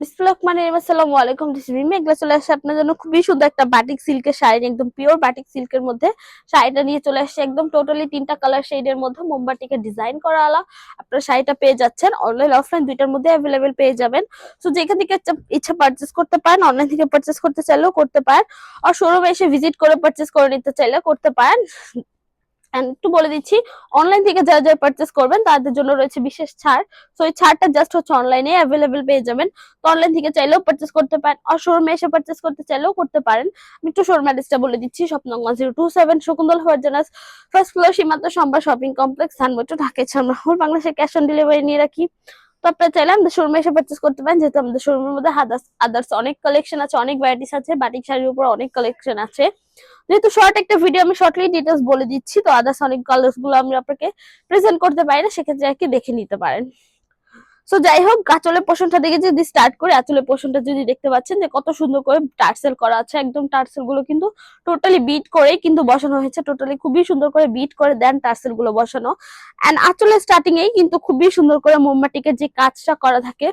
আসসালামু আলাইকুম, this is মিমি। এগুলো চলে আসছে আপনার জন্য খুবই সুন্দর একটা বাটিক সিল্কের শাড়ি, একদম পিওর বাটিক সিল্কের মধ্যে শাড়িটা নিয়ে চলে আসছে। একদম টোটালি তিনটা কালার শেডের মধ্যে মোমবাটিকে ডিজাইন করা আলা আপনার শাড়িটা পেয়ে যাচ্ছেন। অনলাইন অফলাইন দুইটার মধ্যে অ্যাভেলেবেল পেয়ে যাবেন। তো যেখান থেকে ইচ্ছা পারচেস করতে পারেন, অনলাইন থেকে পারচেস করতে চাইলেও করতে পারেন, আর শোরুমে এসে ভিজিট করে পারচেস করে নিতে চাইলেও করতে পারেন। একটু বলে দিচ্ছি, অনলাইন থেকে যারা যারা পারচেস করবেন তাদের জন্য রয়েছে বিশেষ ছাড়। তো এই ছাড়টা জাস্ট হচ্ছে অনলাইনে অ্যাভেলেবেল পেয়ে যাবেন। তো অনলাইন থেকে চাইলেও পারচেস করতে পারেন, আর শোরুমে এসে পারচেস করতে চাইলেও করতে পারেন। আমি একটু শোরুম অ্যাড্রেসটা বলে দিচ্ছি। শপ নং 1027 শকুন্তলা ফারজানাস, ফার্স্ট ফ্লোর, সীমান্ত সম্ভার শপিং কমপ্লেক্স, ধানমন্ডি, ঢাকা। এছাড়া বাংলাদেশের ক্যাশ অন ডেলিভারি নিয়ে রাখি। তো আপনারা চাইলে আমাদের শোরুমে এসে পারচেস করতে পারেন, যেহেতু আমাদের শোরুমের মধ্যে আদার্স অনেক কালেকশন আছে, অনেক ভ্যারাইটিস আছে। বাটিক শাড়ির উপর অনেক কালেকশন আছে। যেহেতু শর্ট একটা ভিডিও, আমি শর্টলি ডিটেলস বলে দিচ্ছি। তো আদার্স অনেক কালার্স গুলো আমি আপনাকে প্রেজেন্ট করতে পারি না, সেক্ষেত্রে আর কি দেখে নিতে পারেন। সো যাই হোক, আঁচলের পোর্শনটা দেখে যদি স্টার্ট করে, আঁচলের পোর্শনটা যদি দেখতে পাচ্ছেন যে কত সুন্দর করে টার্সেল করা আছে। একদম টার্সেল গুলো কিন্তু টোটালি বিট করে কিন্তু বসানো হয়েছে, টোটালি খুবই সুন্দর করে বিট করে দেন টার্সেল গুলো বসানো। এন্ড আঁচলের স্টার্টিং এই কিন্তু খুবই সুন্দর করে মোমবাটিকের যে কাজটা করা থাকে,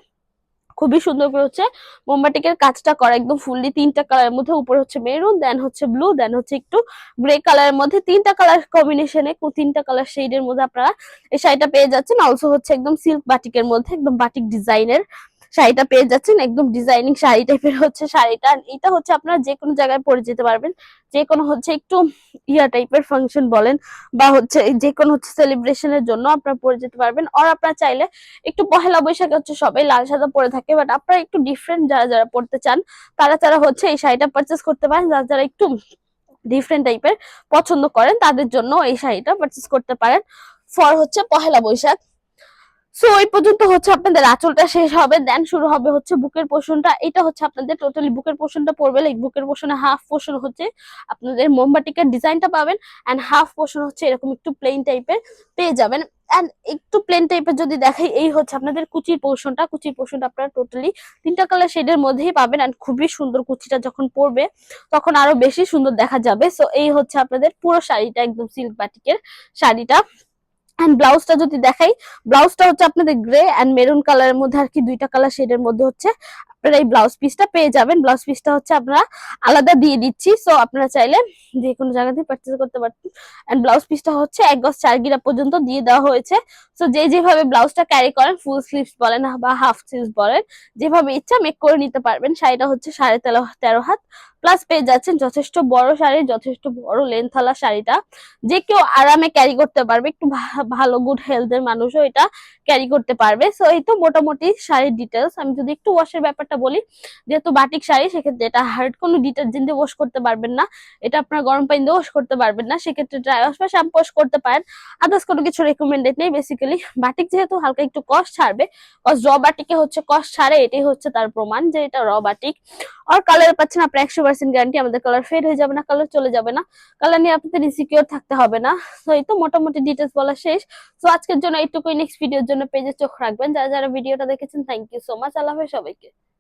খুবই সুন্দর করে হচ্ছে মোমবাটিকের কাজটা করা, একদম ফুললি তিনটা কালারের মধ্যে। উপরে হচ্ছে মেরুন, দেন হচ্ছে ব্লু, দেন হচ্ছে একটু গ্রে কালারের মধ্যে, তিনটা কালার কম্বিনেশনে, তিনটা কালার শেডের মধ্যে আপনারা এই শাড়িটা পেয়ে যাচ্ছেন। অলসো হচ্ছে একদম সিল্ক বাটিকের মধ্যে, একদম বাটিক ডিজাইনের শাড়িটা পেয়ে যাচ্ছেন। একদম ডিজাইনিং শাড়ি টাইপের হচ্ছে শাড়িটা। এটা হচ্ছে আপনারা যে কোনো জায়গায় পরে যেতে পারবেন, যে কোনো হচ্ছে একটু ইয়া টাইপের ফাংশন বলেন, বা হচ্ছে যে কোনো হচ্ছে সেলিব্রেশনের জন্য আপনারা পরে যেতে পারবেন। আর আপনারা চাইলে একটু পহেলা বৈশাখে হচ্ছে সবাই লাল সাদা পরে থাকে, বাট আপনারা একটু ডিফারেন্ট যারা যারা পড়তে চান তারা তারা হচ্ছে এই শাড়িটা পারচেস করতে পারেন। যারা যারা একটু ডিফারেন্ট টাইপের পছন্দ করেন তাদের জন্য এই শাড়িটা পারচেস করতে পারেন ফর হচ্ছে পহেলা বৈশাখ। সো এই পর্যন্ত হচ্ছে আপনাদের আঁচলটা শেষ হবে, দেন শুরু হবে হচ্ছে বুকের পোর্শনটা। এটা হচ্ছে আপনাদের টোটালি বুকের পোর্শনটা পড়বে, লাইক বুকের পোর্শনে হাফ পোর্শন হচ্ছে আপনাদের মোমবাটিকের ডিজাইনটা পাবেন, এন্ড হাফ পোর্শন হচ্ছে এরকম একটু প্লেন টাইপের পেয়ে যাবেন। এন্ড একটু প্লেন টাইপের যদি দেখাই, এই হচ্ছে আপনাদের কুচির পোর্শনটা। কুচির পোর্শনটা আপনারা টোটালি তিনটা কালার শেডের মধ্যেই পাবেন, এন্ড খুবই সুন্দর। কুচিটা যখন পরবে তখন আরো বেশি সুন্দর দেখা যাবে। সো এই হচ্ছে আপনাদের পুরো শাড়িটা, একদম সিল্ক বাটিকের শাড়িটা। এন্ড ব্লাউজটা যদি দেখাই, ব্লাউজটা হচ্ছে আপনাদের গ্রে এন্ড মেরুন কালারের মধ্যে আর কি, দুইটা কালার শেডের মধ্যে হচ্ছে আপনারা এই ব্লাউজ পিসটা পেয়ে যাবেন। ব্লাউজ পিসটা হচ্ছে আপনারা আলাদা দিয়ে দিচ্ছি, সো আপনারা চাইলে যে কোনো জায়গা থেকে পারচেজ করতে পারবেন। এন্ড ব্লাউজ পিসটা হচ্ছে 1 গজ 4 গিরা পর্যন্ত দিয়ে দেওয়া হয়েছে। সো যে যেভাবে ব্লাউজটা ক্যারি করেন, ফুল স্লিভস বলেন বা হাফ স্লিভস বলেন, যেভাবে ইচ্ছা মেক করে নিতে পারবেন। শাড়িটা হচ্ছে 13.5 হাত প্লাস পেয়ে যাচ্ছেন। যথেষ্ট বড় শাড়ি, যথেষ্ট বড় লেন্থওয়ালা শাড়িটা যে কেউ আরামে ক্যারি করতে পারবে। একটু ভালো গুড হেলথের মানুষও এটা ক্যারি করতে পারবে। সো এই তো মোটামুটি শাড়ির ডিটেলস। আমি যদি একটু ওয়াশের ব্যাপারটা বলি, যেহেতু বাটিক শাড়ি, সেক্ষেত্রে এটা হার্ড কোনো ডিটারজেন্ট দিয়ে ওয়াশ করতে পারবেন না, এটা আপনার গরম পানি দিয়ে ওয়াশ করতে পারবেন না। সেক্ষেত্রে ড্রাই ওয়াশ বা শ্যাম্পু ওয়াশ করতে পারেন। আদার্স কোনো কিছু রেকমেন্ডেড নেই। বেসিক্যালি বাটিক যেহেতু হালকা একটু কস্ট ছাড়বে, কজ র বাটিকে হচ্ছে কস্ট ছাড়ে, এটাই হচ্ছে তার প্রমাণ যে এটা র বাটিক। আর কালার পাচ্ছেন আপনার 100% গ্যারান্টি, আমাদের কালার ফেড হয়ে যাবে না, কালার চলে যাবে না, কালার নিয়ে আপনাদের ইনসিকিউর থাকতে হবে না। তো এই তো মোটামুটি ডিটেলস বলা শেষ। তো আজকের জন্য এইটুকুই। নেক্সট ভিডিওর জন্য পেজে চোখ রাখবেন। যারা যারা ভিডিওটা দেখেছেন, থ্যাংক ইউ সো মাচ। আল্লাহ হাফেজ সবাইকে।